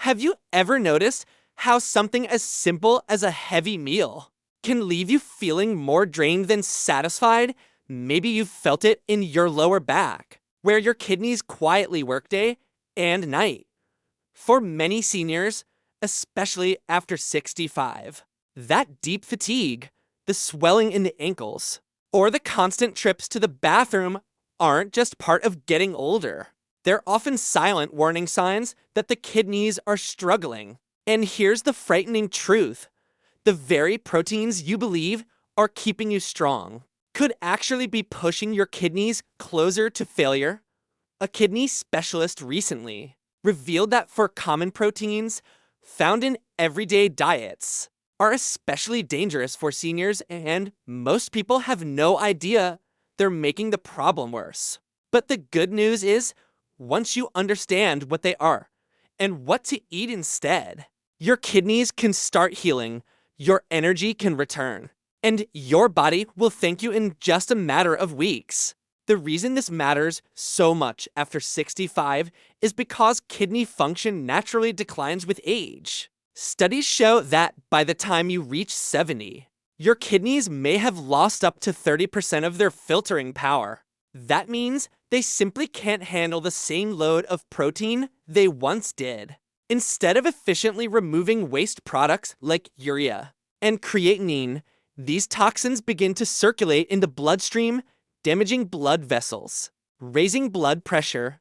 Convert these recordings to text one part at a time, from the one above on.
Have you ever noticed how something as simple as a heavy meal can leave you feeling more drained than satisfied? Maybe you've felt it in your lower back, where your kidneys quietly work day and night. For many seniors, especially after 65, that deep fatigue, the swelling in the ankles, or the constant trips to the bathroom aren't just part of getting older. They're often silent warning signs that the kidneys are struggling. And here's the frightening truth: the very proteins you believe are keeping you strong could actually be pushing your kidneys closer to failure. A kidney specialist recently revealed that for common proteins found in everyday diets are especially dangerous for seniors, and most people have no idea they're making the problem worse. But the good news is, once you understand what they are and what to eat instead, your kidneys can start healing, your energy can return, and your body will thank you in just a matter of weeks. The reason this matters so much after 65 is because kidney function naturally declines with age. Studies show that by the time you reach 70, your kidneys may have lost up to 30% of their filtering power. That means they simply can't handle the same load of protein they once did. Instead of efficiently removing waste products like urea and creatinine, these toxins begin to circulate in the bloodstream, damaging blood vessels, raising blood pressure,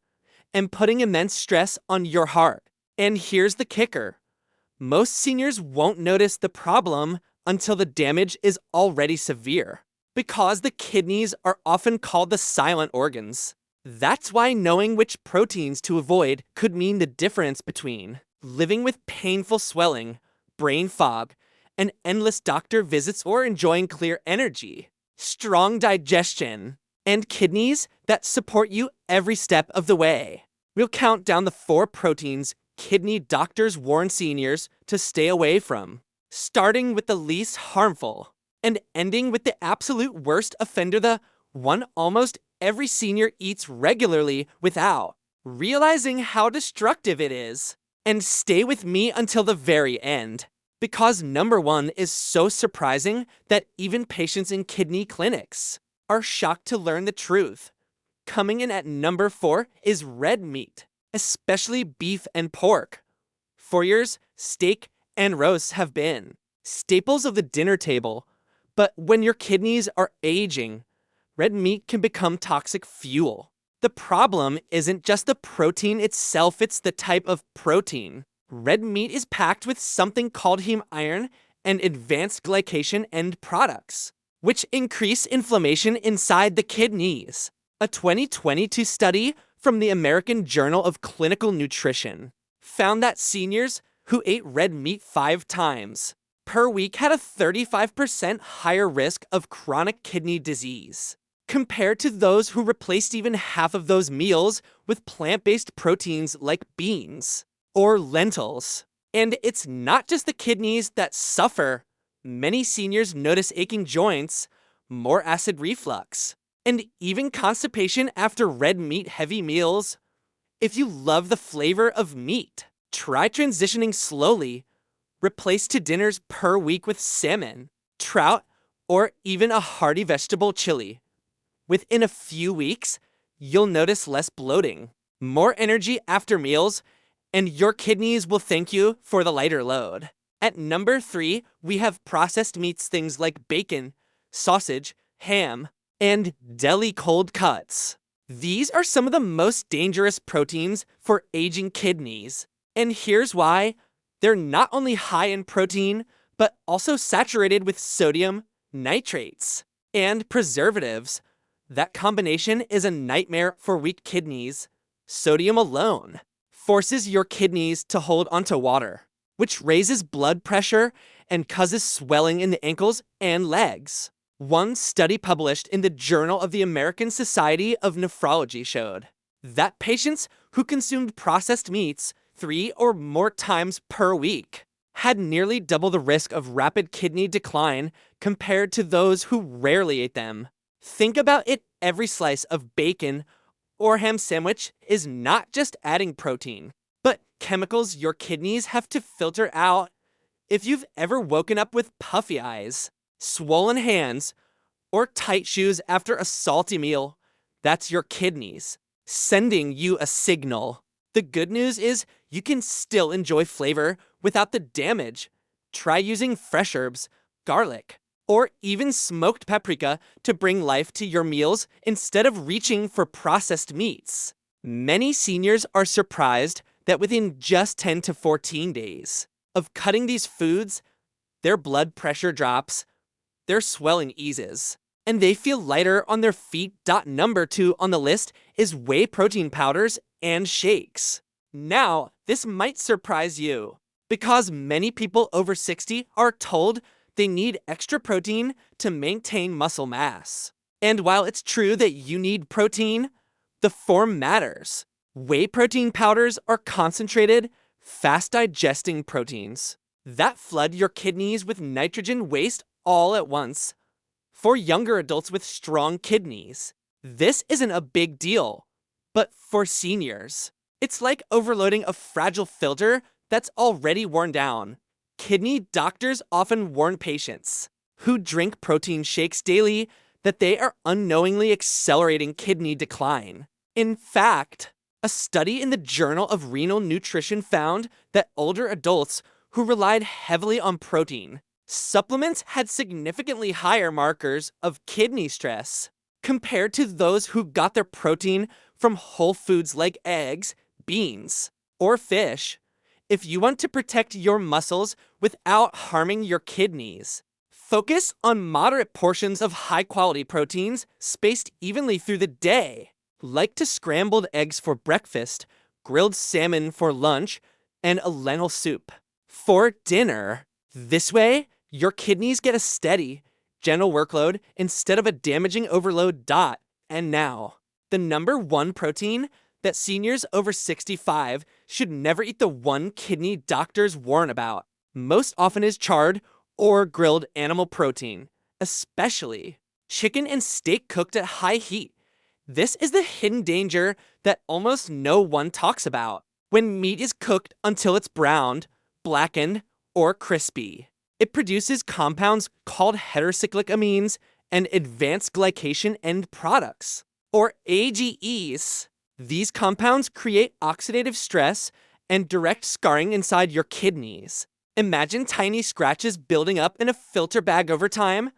and putting immense stress on your heart. And here's the kicker: most seniors won't notice the problem until the damage is already severe, because the kidneys are often called the silent organs. That's why knowing which proteins to avoid could mean the difference between living with painful swelling, brain fog, and endless doctor visits, or enjoying clear energy, strong digestion, and kidneys that support you every step of the way. We'll count down the 4 proteins kidney doctors warn seniors to stay away from, starting with the least harmful and ending with the absolute worst offender, the one almost every senior eats regularly without realizing how destructive it is. And stay with me until the very end, because number 1 is so surprising that even patients in kidney clinics are shocked to learn the truth. Coming in at number 4 is red meat, especially beef and pork. For years, steak and roasts have been staples of the dinner table, but when your kidneys are aging, red meat can become toxic fuel. The problem isn't just the protein itself, it's the type of protein. Red meat is packed with something called heme iron and advanced glycation end products, which increase inflammation inside the kidneys. A 2022 study from the American Journal of Clinical Nutrition found that seniors who ate red meat 5 times per week had a 35% higher risk of chronic kidney disease, compared to those who replaced even half of those meals with plant-based proteins like beans or lentils. And it's not just the kidneys that suffer. Many seniors notice aching joints, more acid reflux, and even constipation after red meat heavy meals. If you love the flavor of meat, try transitioning slowly. Replace 2 dinners per week with salmon, trout, or even a hearty vegetable chili. Within a few weeks, you'll notice less bloating, more energy after meals, and your kidneys will thank you for the lighter load. At number 3, we have processed meats, things like bacon, sausage, ham, and deli cold cuts. These are some of the most dangerous proteins for aging kidneys. And here's why: they're not only high in protein, but also saturated with sodium, nitrates, and preservatives. That combination is a nightmare for weak kidneys. Sodium alone forces your kidneys to hold onto water, which raises blood pressure and causes swelling in the ankles and legs. One study published in the Journal of the American Society of Nephrology showed that patients who consumed processed meats 3 or more times per week had nearly double the risk of rapid kidney decline compared to those who rarely ate them. Think about it: every slice of bacon or ham sandwich is not just adding protein, but chemicals your kidneys have to filter out. If you've ever woken up with puffy eyes, swollen hands, or tight shoes after a salty meal, that's your kidneys sending you a signal. The good news is you can still enjoy flavor without the damage. Try using fresh herbs, garlic, or even smoked paprika to bring life to your meals instead of reaching for processed meats. Many seniors are surprised that within just 10 to 14 days of cutting these foods, their blood pressure drops, their swelling eases, and they feel lighter on their feet. Number 2 on the list is whey protein powders and shakes. Now, this might surprise you because many people over 60 are told they need extra protein to maintain muscle mass. And while it's true that you need protein, the form matters. Whey protein powders are concentrated, fast-digesting proteins that flood your kidneys with nitrogen waste all at once. For younger adults with strong kidneys, this isn't a big deal. But for seniors, it's like overloading a fragile filter that's already worn down. Kidney doctors often warn patients who drink protein shakes daily that they are unknowingly accelerating kidney decline. In fact, a study in the Journal of Renal Nutrition found that older adults who relied heavily on protein supplements had significantly higher markers of kidney stress compared to those who got their protein from whole foods like eggs, beans, or fish. If you want to protect your muscles without harming your kidneys, focus on moderate portions of high-quality proteins spaced evenly through the day, like to scrambled eggs for breakfast, grilled salmon for lunch, and a lentil soup for dinner. This way, your kidneys get a steady, gentle workload instead of a damaging overload. And now, the number 1 protein that seniors over 65 should never eat, the one kidney doctors warn about, most often is charred or grilled animal protein, especially chicken and steak cooked at high heat. This is the hidden danger that almost no one talks about. When meat is cooked until it's browned, blackened, or crispy, it produces compounds called heterocyclic amines and advanced glycation end products, or AGEs. These compounds create oxidative stress and direct scarring inside your kidneys. Imagine tiny scratches building up in a filter bag over time.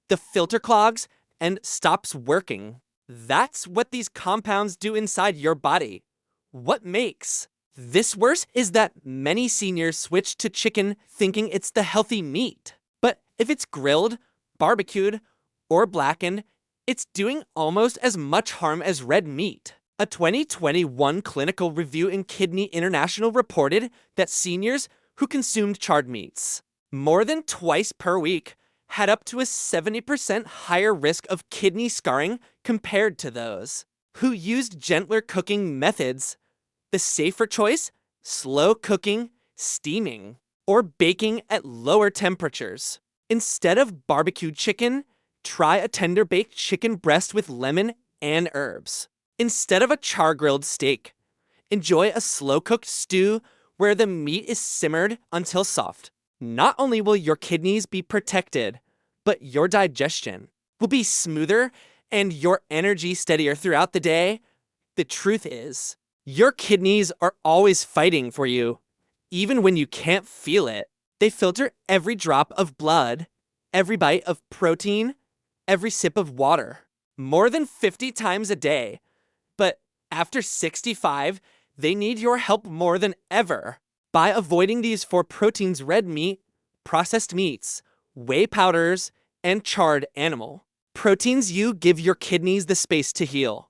The filter clogs and stops working. That's what these compounds do inside your body. What makes this worse is that many seniors switch to chicken thinking it's the healthy meat. But if it's grilled, barbecued, or blackened, it's doing almost as much harm as red meat. A 2021 clinical review in Kidney International reported that seniors who consumed charred meats more than twice per week had up to a 70% higher risk of kidney scarring compared to those who used gentler cooking methods. The safer choice? Slow cooking, steaming, or baking at lower temperatures. Instead of barbecued chicken, try a tender baked chicken breast with lemon and herbs. Instead of a char-grilled steak, enjoy a slow-cooked stew where the meat is simmered until soft. Not only will your kidneys be protected, but your digestion will be smoother and your energy steadier throughout the day. The truth is, your kidneys are always fighting for you, even when you can't feel it. They filter every drop of blood, every bite of protein, every sip of water, more than 50 times a day. But after 65, they need your help more than ever. By avoiding these 4 proteins: red meat, processed meats, whey powders, and charred animal proteins, you give your kidneys the space to heal,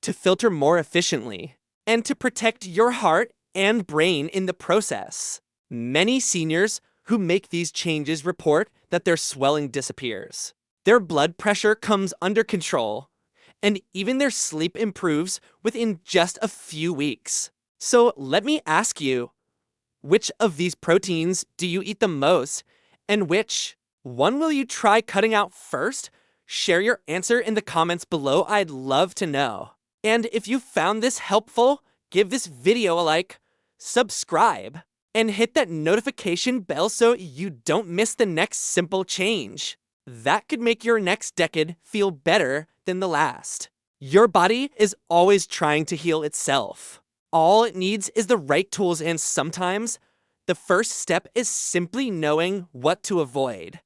to filter more efficiently, and to protect your heart and brain in the process. Many seniors who make these changes report that their swelling disappears, their blood pressure comes under control, and even their sleep improves within just a few weeks. So let me ask you, which of these proteins do you eat the most, and which one will you try cutting out first? Share your answer in the comments below. I'd love to know. And if you found this helpful, give this video a like, subscribe, and hit that notification bell so you don't miss the next simple change. That could make your next decade feel better than the last. Your body is always trying to heal itself. All it needs is the right tools, and sometimes the first step is simply knowing what to avoid.